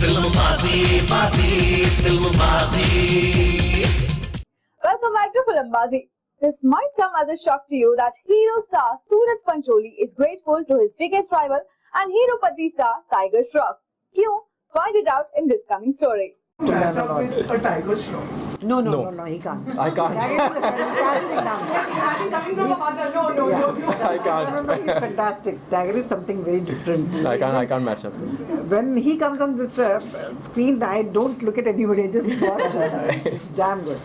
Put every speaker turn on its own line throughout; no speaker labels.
Welcome back to Filmbazi. This might come as a shock to you that hero star Suraj Pancholi is grateful to his biggest rival and hero Pati star Tiger Shroff. Kyun? Find it out in this coming story.
Match up with a Tiger Shroff.
No, he can't.
I can't.
Tiger is a fantastic dancer.
Coming from a mother, no.
I can't.
No, he's fantastic. Tiger is something very different.
I can't match up.
When he comes on this screen, I don't look at anybody, I just watch. It's damn good.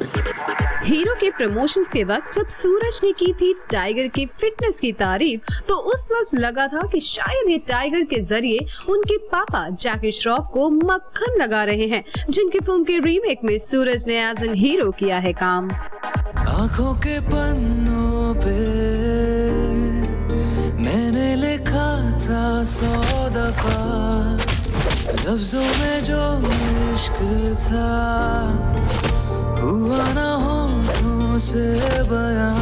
Hero के promotions के वक्त जब सूरज ने की थी tiger की fitness की तारीफ, तो उस वक्त लगा था कि शायद ये टाइगर के जरिए उनके पापा जैकी श्रॉफ को मक्खन लगा रहे हैं, जिनकी फिल्म के रीमेक में सूरज ने एज एन हीरो किया है काम।
आँखों के पन्नों पे मैंने लिखा था 100 दफा, लफ्जों में जो इश्क था हुआ ना होठों से बयां।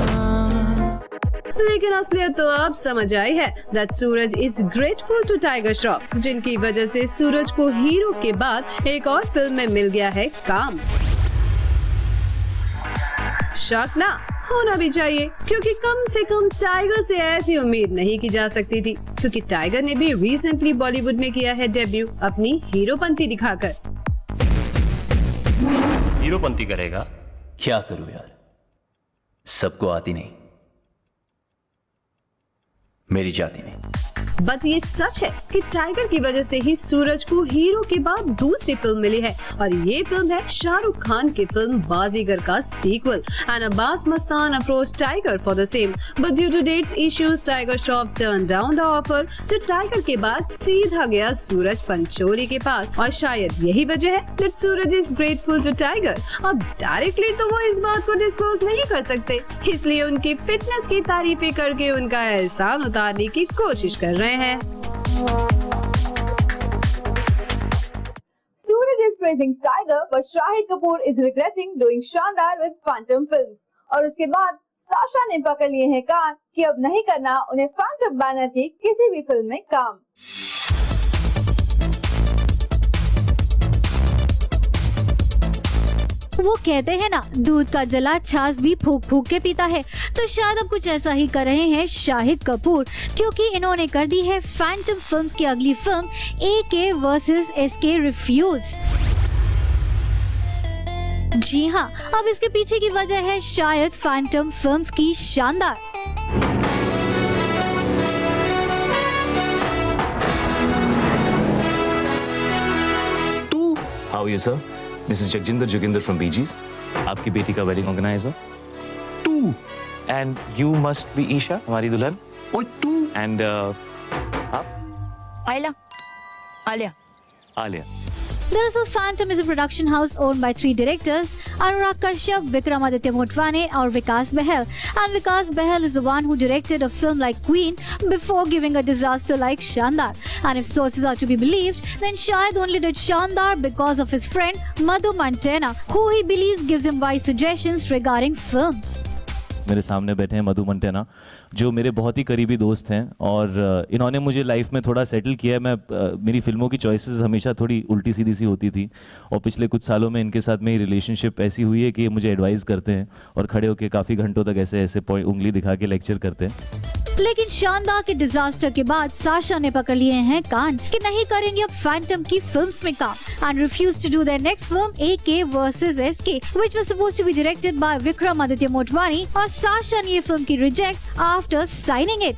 लेकिन असलियत तो अब समझ आई है that Suraj is grateful to tiger Shroff, जिनकी वजह से सूरज को हीरो के बाद एक और फिल्म में मिल गया है काम। शक ना होना भी चाहिए, क्योंकि कम से कम टाइगर से ऐसी उम्मीद नहीं की जा सकती थी, क्योंकि टाइगर ने भी रिसेंटली बॉलीवुड में किया है डेब्यू अपनी हीरोपंती दिखाकर।
हीरोपंती करेगा? क्या करूं यार, सबको आती नहीं, मेरी जाती नहीं।
बट ये सच है कि टाइगर की वजह से ही सूरज को हीरो के बाद दूसरी फिल्म मिली है, और ये फिल्म है शाहरुख खान की फिल्म बाजीगर का sequel. And Abbas Mastan approach Tiger for the same, but due to dates issues Tiger Shroff turn down the offer. तो टाइगर के बाद सीधा गया सूरज पंचोली के पास, और शायद यही वजह है that Suraj is grateful to Tiger. अब डायरेक्टली तो वो इस बात को डिस्क्लोज नहीं कर सकते, इसलिए उनकी फिटनेस की तारीफें करके उनका एहसान उतारने की कोशिश कर रहे हैं।
Suraj is praising Tiger, but Shahid Kapoor is regretting doing Shandar with Phantom Films. और उसके बाद साशा ने पकड़ लिए हैं कान कि अब नहीं करना उन्हें फैंटम बैनर की किसी भी फिल्म में काम।
वो कहते हैं ना, दूध का जला छाछ भी फूक फूक के पीता है, तो शायद अब कुछ ऐसा ही कर रहे हैं शाहिद कपूर, क्योंकि इन्होंने कर दी है फैंटम फिल्म्स की अगली film AK versus SK refuse. जी हाँ, अब इसके पीछे की वजह है शायद फैंटम फिल्म्स की शानदार।
How are you, sir? This is Jagjinder Joginder from Bee Gees. आपकी बेटी का वेडिंग ऑर्गेनाइजर। तू and you must be Isha, हमारी दुल्हन। ओए तू and आप? आलिया।
दरअसल Phantom is a production house owned by 3 directors, Anurag Kashyap, Vikramaditya Motwane और विकास बहल। And Vikas Bahal is the one who directed a film like Queen before giving a disaster like Shandar. And if sources are to be believed, then Shahid only did Shandar because of his friend Madhu Mantena, who he believes gives him wise suggestions regarding films.
मेरे सामने बैठे हैं मधु मंटेना, जो मेरे बहुत ही करीबी दोस्त हैं, और इन्होंने मुझे लाइफ में थोड़ा सेटल किया है। मेरी फिल्मों की चॉइसेस हमेशा थोड़ी उल्टी सीधी सी होती थी, और पिछले कुछ सालों में इनके साथ मेरी रिलेशनशिप ऐसी हुई है कि ये मुझे एडवाइस करते हैं और खड़े होकर काफ़ी घंटों तक ऐसे उंगली दिखा के लेक्चर करते हैं।
लेकिन शानदार के डिजास्टर के बाद साशा ने पकड़ लिए हैं कान कि नहीं करेंगे अब फैंटम की फिल्म्स में काम, and refused to do their next film AK versus SK, which was supposed to be directed by Vikramaditya Motwani, और साशा ने ये फिल्म की reject after signing it.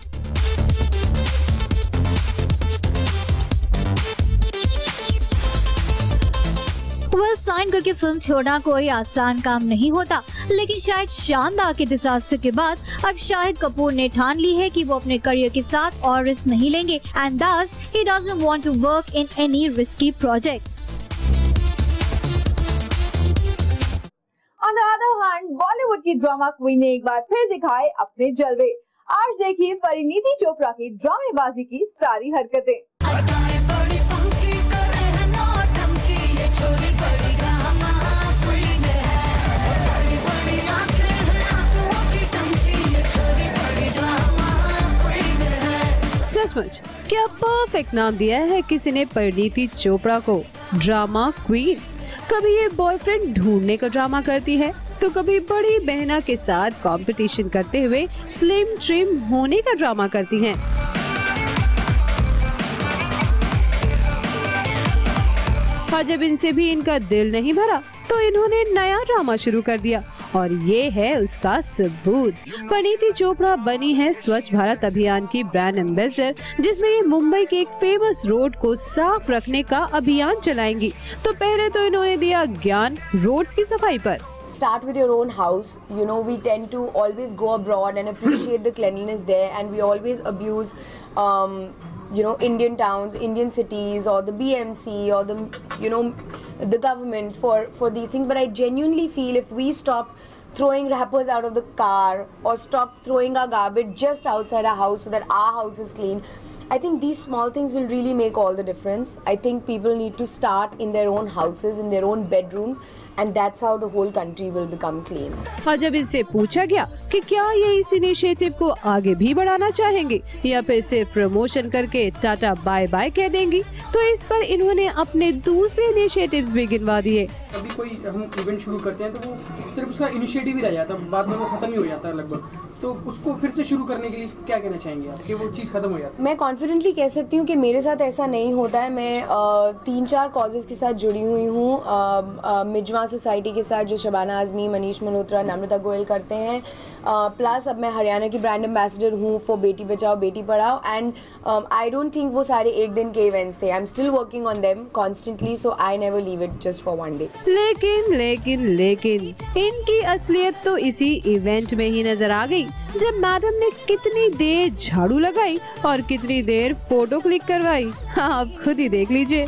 Sign करके फिल्म छोड़ना कोई आसान काम नहीं होता, लेकिन शायद शानदार के डिजास्टर के बाद अब शाहिद कपूर ने ठान ली है कि वो अपने करियर के साथ और रिस्क नहीं लेंगे, and thus he doesn't want to work in any risky projects.
On the other hand, Bollywood की ड्रामा क्वीन ने एक बार फिर दिखाए अपने जलवे। आज देखिए परिणीति चोपड़ा की ड्रामेबाजी की सारी हरकतें।
सचमुच क्या परफेक्ट नाम दिया है किसी ने परिणीति चोपड़ा को। Drama queen. कभी ये बॉयफ्रेंड ढूंढने का ड्रामा करती है तो कभी बड़ी बहना के साथ कंपटीशन करते हुए स्लिम ट्रिम होने का ड्रामा करती हैं। और जब इनसे भी इनका दिल नहीं भरा तो इन्होंने नया ड्रामा शुरू कर दिया और ये है उसका सबूत। परिणीति चोपड़ा बनी है स्वच्छ भारत अभियान की ब्रांड एम्बेसडर, जिसमें ये मुंबई के एक फेमस रोड को साफ रखने का अभियान चलाएंगी। तो पहले तो इन्होंने दिया ज्ञान रोड्स की सफाई पर।
Start with your own house. You know, we tend to always go abroad and appreciate the cleanliness there, and we always abuse Indian towns, Indian cities, or the BMC, or the government for these things. But I genuinely feel if we stop throwing wrappers out of the car or stop throwing our garbage just outside our house so that our house is clean, I think these small things will really make all the difference. I think people need to start in their own houses, in their own bedrooms, and that's how the whole country will become clean.
और जब इनसे पूछा गया कि क्या ये इस initiative को आगे भी बढ़ाना चाहेंगे या फिर सिर्फ प्रमोशन करके टाटा बाय बाय कह देंगी, तो इस पर इन्होंने अपने दूसरे इनिशिएटिव्स भी गिनवा दिए।
कभी कोई हम इवेंट शुरू करते हैं तो वो सिर्फ उसका इनिशिएटिव ही रह जाता है, बाद में वो खत्म ही हो जाता है लगभग। तो उसको फिर से शुरू करने के लिए क्या कहना चाहेंगे आप कि वो चीज़ खत्म हो जाती है?
मैं कॉन्फिडेंटली कह सकती हूँ कि मेरे साथ ऐसा नहीं होता है। मैं 3-4 कॉजेज़ के साथ जुड़ी हुई हूँ। मिजवा सोसाइटी के साथ जो शबाना आज़मी, मनीष मल्होत्रा, नम्रता गोयल करते हैं, प्लस अब मैं हरियाणा की ब्रांड एम्बेसडर हूँ for Beti Bachao Beti Padhao. And I don't think वो सारे एक दिन के इवेंट्स थे। I am still working on them constantly, so I never leave it just for one day.
लेकिन इनकी असलियत तो इसी इवेंट में ही नजर आ गई, जब मैडम ने कितनी देर झाड़ू लगाई और कितनी देर फोटो क्लिक करवाई। आप खुद ही देख लीजिए।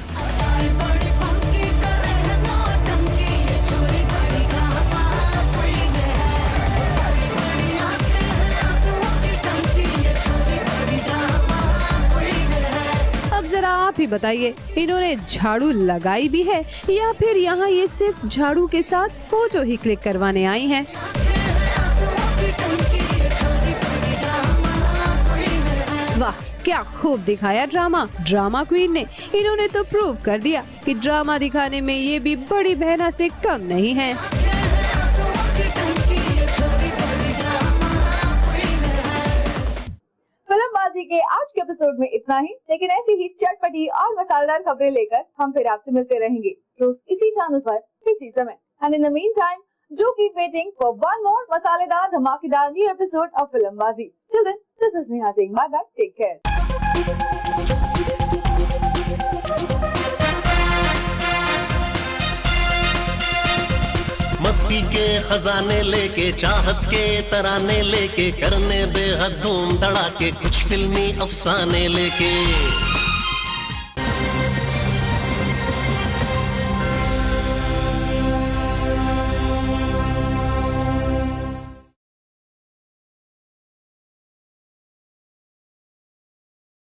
अब जरा आप ही बताइए, इन्होंने झाड़ू लगाई भी है या फिर यहाँ ये सिर्फ झाड़ू के साथ फोटो ही क्लिक करवाने आई हैं? वाह, क्या खूब दिखाया ड्रामा क्वीन ने। इन्होंने तो प्रूव कर दिया कि ड्रामा दिखाने में ये भी बड़ी बहना से कम नहीं है।
फिल्मबाजी के आज के एपिसोड में इतना ही, लेकिन ऐसी ही चटपटी और मसालेदार खबरें लेकर हम फिर आपसे मिलते रहेंगे रोज इसी चैनल पर इसी समय। And in the mean time, do keep waiting for one more मसालेदार धमाकेदार new episode of फिल्मबाजी। Till then, this is Neha saying bye bye. Take care.
मस्ती के खजाने लेके, चाहत के तराने लेके, करने बेहद धूम धड़ाके, कुछ फिल्मी अफसाने लेके।